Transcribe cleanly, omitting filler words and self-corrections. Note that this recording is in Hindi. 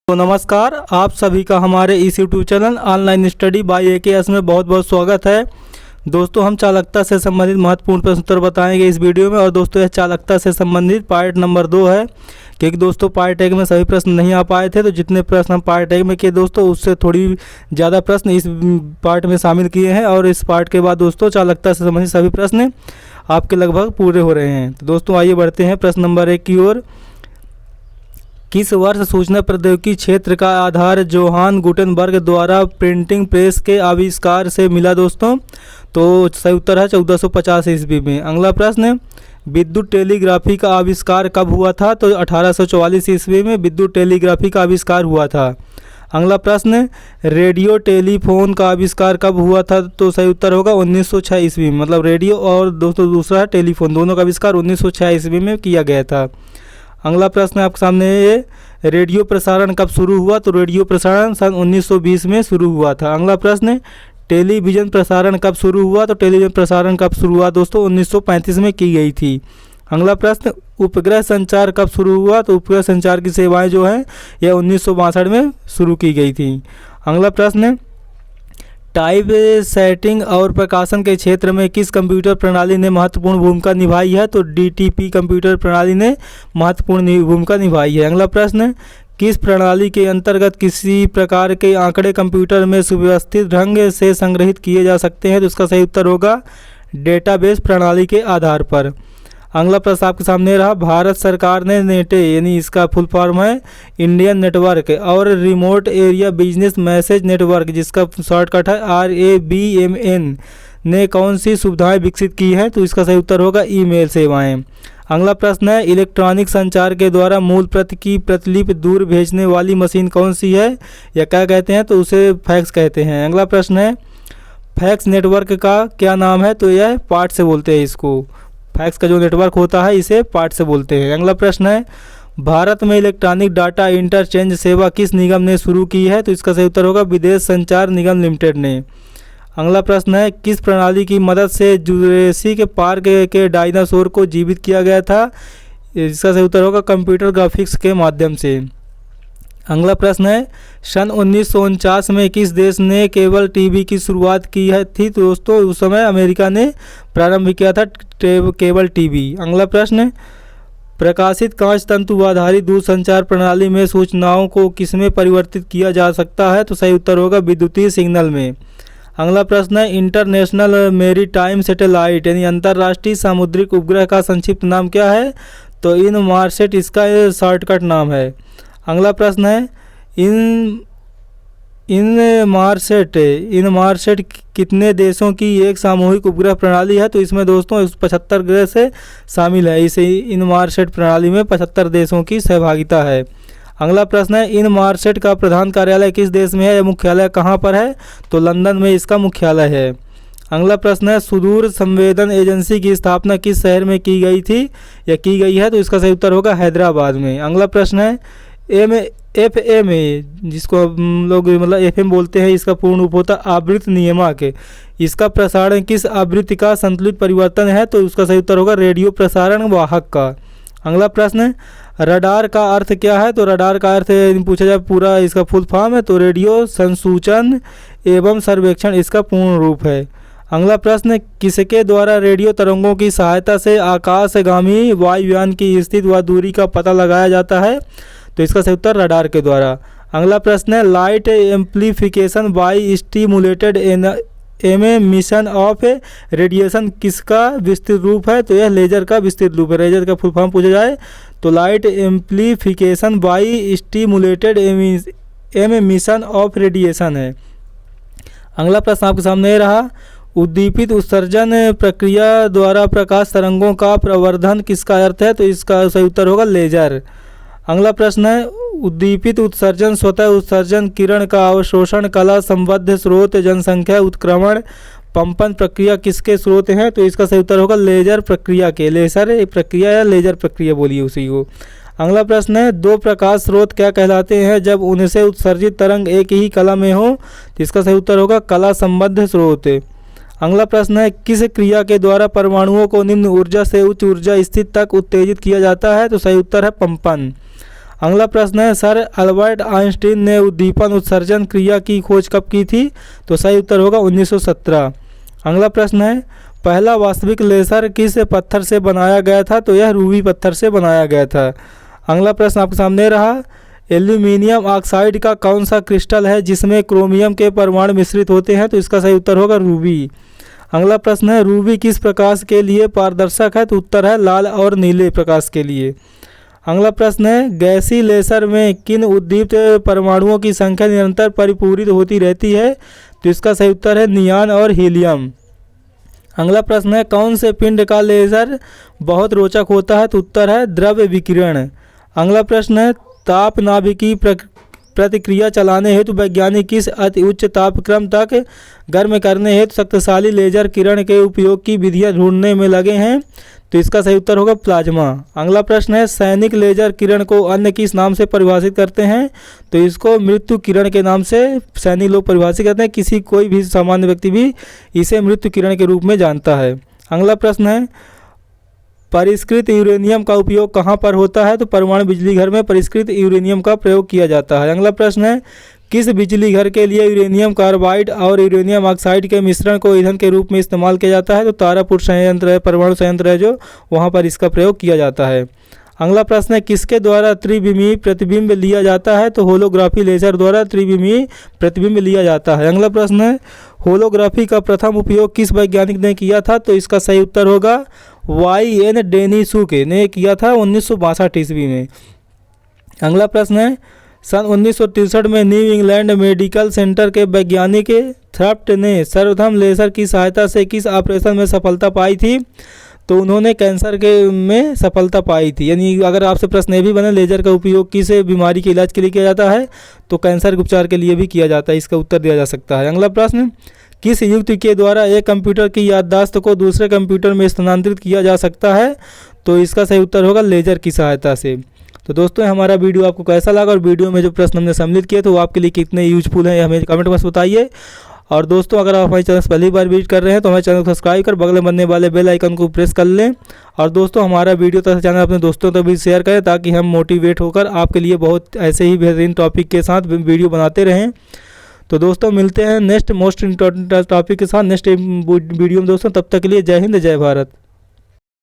तो नमस्कार, आप सभी का हमारे इस YouTube channel online study bye AKS में बहुत बहुत स्वागत है। दोस्तों, हम चालकता से संबंधित महत्वपूर्ण प्रश्न उत्तर बताएंगे इस वीडियो में। और दोस्तों, यह चालकता से संबंधित पार्ट नंबर 2 है, क्योंकि दोस्तों पार्ट 1 में सभी प्रश्न नहीं आ पाए थे। तो जितने प्रश्न हम पार्ट 1 में किए दोस्तों, उससे थोड़ी ज़्यादा प्रश्न इस पार्ट में शामिल किए हैं। और इस पार्ट के बाद दोस्तों चालकता से संबंधित सभी प्रश्न आपके लगभग पूरे हो रहे हैं। तो दोस्तों आइए बढ़ते हैं प्रश्न नंबर 1 की ओर। किस वर्ष सूचना प्रौद्योगिकी क्षेत्र का आधार जोहान गुटेनबर्ग द्वारा प्रिंटिंग प्रेस के आविष्कार से मिला दोस्तों? तो सही उत्तर है 1450 ईस्वी में। अगला प्रश्न, विद्युत टेलीग्राफी का आविष्कार कब हुआ था? तो 1844 ईस्वी में विद्युत टेलीग्राफी का आविष्कार हुआ था। अगला प्रश्न, रेडियो टेलीफोन का आविष्कार कब हुआ था? तो सही उत्तर होगा 1906 ईस्वी में। मतलब रेडियो और दोस्तों दूसरा है टेलीफोन, दोनों का आविष्कार 1906 ईस्वी में किया गया था। अगला प्रश्न आपके सामने ये, रेडियो प्रसारण कब शुरू हुआ? तो रेडियो प्रसारण सन 1920 में शुरू हुआ था। अगला प्रश्न, टेलीविज़न प्रसारण कब शुरू हुआ? तो टेलीविज़न प्रसारण कब शुरू हुआ दोस्तों? 1935 में की गई थी। अगला प्रश्न, उपग्रह संचार कब शुरू हुआ? तो उपग्रह संचार की सेवाएं जो हैं यह 1962 में शुरू की गई थी। अगला प्रश्न, टाइप सेटिंग और प्रकाशन के क्षेत्र में किस कंप्यूटर प्रणाली ने महत्वपूर्ण भूमिका निभाई है? तो DTP कंप्यूटर प्रणाली ने महत्वपूर्ण भूमिका निभाई है। अगला प्रश्न, किस प्रणाली के अंतर्गत किसी प्रकार के आंकड़े कंप्यूटर में सुव्यवस्थित ढंग से संग्रहित किए जा सकते हैं? तो इसका सही उत्तर होगा डेटाबेस प्रणाली के आधार पर। अगला प्रश्न आपके सामने रहा, भारत सरकार ने नेटे यानी इसका फुल फॉर्म है इंडियन नेटवर्क और remote area business message network, जिसका शॉर्टकट है RABMN, ने कौन सी सुविधाएं विकसित की हैं? तो इसका सही उत्तर होगा ईमेल सेवाएं। अगला प्रश्न है, इलेक्ट्रॉनिक संचार के द्वारा मूल प्रति की प्रतिलिपि दूर भेजने वाली मशीन कौन सी है या क्या कहते हैं? तो उसे फैक्स कहते हैं। अगला प्रश्न है, फैक्स नेटवर्क का क्या नाम है? तो यह पार्ट से बोलते हैं इसको। फैक्स का जो नेटवर्क होता है इसे पार्ट से बोलते हैं। अगला प्रश्न है, भारत में इलेक्ट्रॉनिक डाटा इंटरचेंज सेवा किस निगम ने शुरू की है? तो इसका सही उत्तर होगा विदेश संचार निगम लिमिटेड ने। अगला प्रश्न है, किस प्रणाली की मदद से जुरासिक पार्क के डायनासोर को जीवित किया गया था? इसका सही उत्तर होगा कंप्यूटर ग्राफिक्स के माध्यम से। अगला प्रश्न है, सन 1949 में किस देश ने केबल टीवी की शुरुआत की है थी? तो दोस्तों उस समय अमेरिका ने प्रारंभ किया था केबल टीवी। अगला प्रश्न, प्रकाशित कांच तंतु आधारित दूरसंचार प्रणाली में सूचनाओं को किसमें परिवर्तित किया जा सकता है? तो सही उत्तर होगा विद्युतीय सिग्नल में। अगला प्रश्न है, इंटरनेशनल मेरीटाइम सैटेलाइट यानी अंतर्राष्ट्रीय सामुद्रिक उपग्रह का संक्षिप्त नाम क्या है? तो इनमारसेट इसका शॉर्टकट नाम है। अगला प्रश्न है, इनमारसेट कितने देशों की एक सामूहिक उपग्रह प्रणाली है? तो इसमें दोस्तों 75 ग्रह से शामिल है। इसे इनमारसेट प्रणाली में 75 देशों की सहभागिता है। अगला प्रश्न है, इनमारसेट का प्रधान कार्यालय किस देश में है या मुख्यालय कहाँ पर है? तो लंदन में इसका मुख्यालय है। अगला प्रश्न है, सुदूर संवेदन एजेंसी की स्थापना किस शहर में की गई थी या की गई है? तो इसका सही उत्तर होगा हैदराबाद में। अगला प्रश्न है, FM जिसको हम लोग मतलब FM बोलते हैं, इसका पूर्ण रूप होता है आवृत्ति नियामक। इसका प्रसारण किस आवृत्ति का संतुलित परिवर्तन है? तो उसका सही उत्तर होगा रेडियो प्रसारण वाहक का। अगला प्रश्न, रडार का अर्थ क्या है? तो रडार का अर्थ पूछा जाए पूरा इसका फुल फॉर्म है तो रेडियो संसूचन एवं सर्वेक्षण इसका पूर्ण रूप है। अगला प्रश्न, किसके द्वारा रेडियो तरंगों की सहायता से आकाशगामी वायुयान की स्थिति व दूरी का पता लगाया जाता है? तो इसका सही उत्तर रडार के द्वारा। अगला प्रश्न है, light amplification by stimulated emission of radiation किसका विस्तृत रूप है? तो यह लेजर का विस्तृत रूप है। लेजर का फुल फॉर्म पूछा जाए तो light amplification by stimulated emission of radiation है। अगला प्रश्न आपके सामने रहा, उद्दीपित उत्सर्जन प्रक्रिया द्वारा प्रकाश तरंगों का प्रवर्धन किसका अर्थ है? तो इसका सही उत्तर होगा लेजर। अगला प्रश्न है, उद्दीपित उत्सर्जन स्वतः उत्सर्जन किरण का अवशोषण कला संबद्ध स्रोत जनसंख्या उत्क्रमण पंपन प्रक्रिया किसके स्रोत हैं? तो इसका सही उत्तर होगा लेजर प्रक्रिया के। लेजर प्रक्रिया या लेजर प्रक्रिया बोलिए उसी को। अगला प्रश्न है, दो प्रकाश स्रोत क्या कहलाते हैं जब उनसे उत्सर्जित तरंग एक ही कला में हो? तो इसका सही उत्तर होगा कला संबद्ध स्रोत। अगला प्रश्न है, किस क्रिया के द्वारा परमाणुओं को निम्न ऊर्जा से उच्च ऊर्जा स्थिति तक उत्तेजित किया जाता है? तो सही उत्तर है पंपन। अगला प्रश्न है सर अल्बर्ट आइंस्टीन ने उद्दीपन उत्सर्जन क्रिया की खोज कब की थी? तो सही उत्तर होगा 1917। अगला प्रश्न है पहला वास्तविक लेजर किस पत्थर से बनाया गया था? तो यह रूबी पत्थर से बनाया गया था। अगला प्रश्न आपके सामने रहा एल्यूमिनियम ऑक्साइड का कौन सा क्रिस्टल है जिसमें क्रोमियम के परमाणु मिश्रित होते हैं? तो इसका सही उत्तर होगा रूबी। अगला प्रश्न है रूबी किस प्रकाश के लिए पारदर्शक है? तो उत्तर है लाल और नीले प्रकाश के लिए। अगला प्रश्न है गैसीय लेजर में किन उद्दीप्त परमाणुओं की संख्या निरंतर परिपूरित होती रहती है? तो इसका सही उत्तर है नियान और हीलियम। अगला प्रश्न है कौन से पिंड का लेजर बहुत रोचक होता है? तो उत्तर है द्रव्य विकिरण। अगला प्रश्न है ताप नाभिकीय प्रतिक्रिया चलाने हेतु वैज्ञानिक किस अति उच्च तापक्रम तक गर्म करने हेतु शक्तिशाली लेजर किरण के उपयोग की विधियां ढूंढने में लगे हैं? तो इसका सही उत्तर होगा प्लाज्मा। अगला प्रश्न है सैनिक लेजर किरण को अन्य किस नाम से परिभाषित करते हैं? तो इसको मृत्यु किरण के नाम से सैनिक लोग परिभाषित करते हैं। कोई भी सामान्य व्यक्ति भी इसे मृत्यु किरण के रूप में जानता है। अगला प्रश्न है परिष्कृत यूरेनियम का उपयोग कहाँ पर होता है? तो परमाणु बिजली घर में परिष्कृत यूरेनियम का प्रयोग किया जाता है। अगला प्रश्न है किस बिजली घर के लिए यूरेनियम कार्बाइड और यूरेनियम ऑक्साइड के मिश्रण को ईंधन के रूप में इस्तेमाल किया जाता है? तो तारापुर संयंत्र है, परमाणु संयंत्र है जो, वहाँ पर इसका प्रयोग किया जाता है। अगला प्रश्न है किसके द्वारा त्रिविमीय प्रतिबिंब लिया जाता है? तो होलोग्राफी लेजर द्वारा त्रिविमीय प्रतिबिंब लिया जाता है। अगला प्रश्न है होलोग्राफी का प्रथम उपयोग किस वैज्ञानिक ने किया था? तो इसका सही उत्तर होगा YN डेनिसूके ने किया था 1962 ईस्वी में। अगला प्रश्न है सन 1963 में न्यू इंग्लैंड मेडिकल सेंटर के वैज्ञानिक थ्रफ्ट ने सर्वप्रथम लेजर की सहायता से किस ऑपरेशन में सफलता पाई थी? तो उन्होंने कैंसर के में सफलता पाई थी। यानी अगर आपसे प्रश्न ये भी बने लेजर का उपयोग किस बीमारी के इलाज के लिए किया जाता है? तो कैंसर के उपचार के लिए भी किया जाता है। इसका उत्तर दिया जा सकता है। अगला प्रश्न किस युक्ति के द्वारा एक कंप्यूटर की याददाश्त को दूसरे कंप्यूटर में स्थानांतरित किया जा सकता है? तो इसका सही उत्तर होगा लेजर की सहायता से। तो दोस्तों हमारा वीडियो आपको कैसा लगा और वीडियो में जो प्रश्न हमने सम्मिलित किए तो वो आपके लिए कितने यूजफुल हैं हमें कमेंट बॉक्स बताइए। और दोस्तों अगर आप हमारे चैनल से पहली बार विजिट कर रहे हैं तो हमारे चैनल को सब्सक्राइब कर बगल में बनने वाले बेल आइकन को प्रेस कर लें। और दोस्तों हमारा वीडियो तथा चैनल अपने दोस्तों तक भी शेयर करें ताकि हम मोटिवेट होकर आपके लिए बहुत ऐसे ही बेहतरीन टॉपिक के साथ वीडियो बनाते रहें। तो दोस्तों मिलते हैं नेक्स्ट मोस्ट इम्पोर्टेंट टॉपिक के साथ नेक्स्ट वीडियो में दोस्तों। तब तक के लिए जय हिंद जय भारत।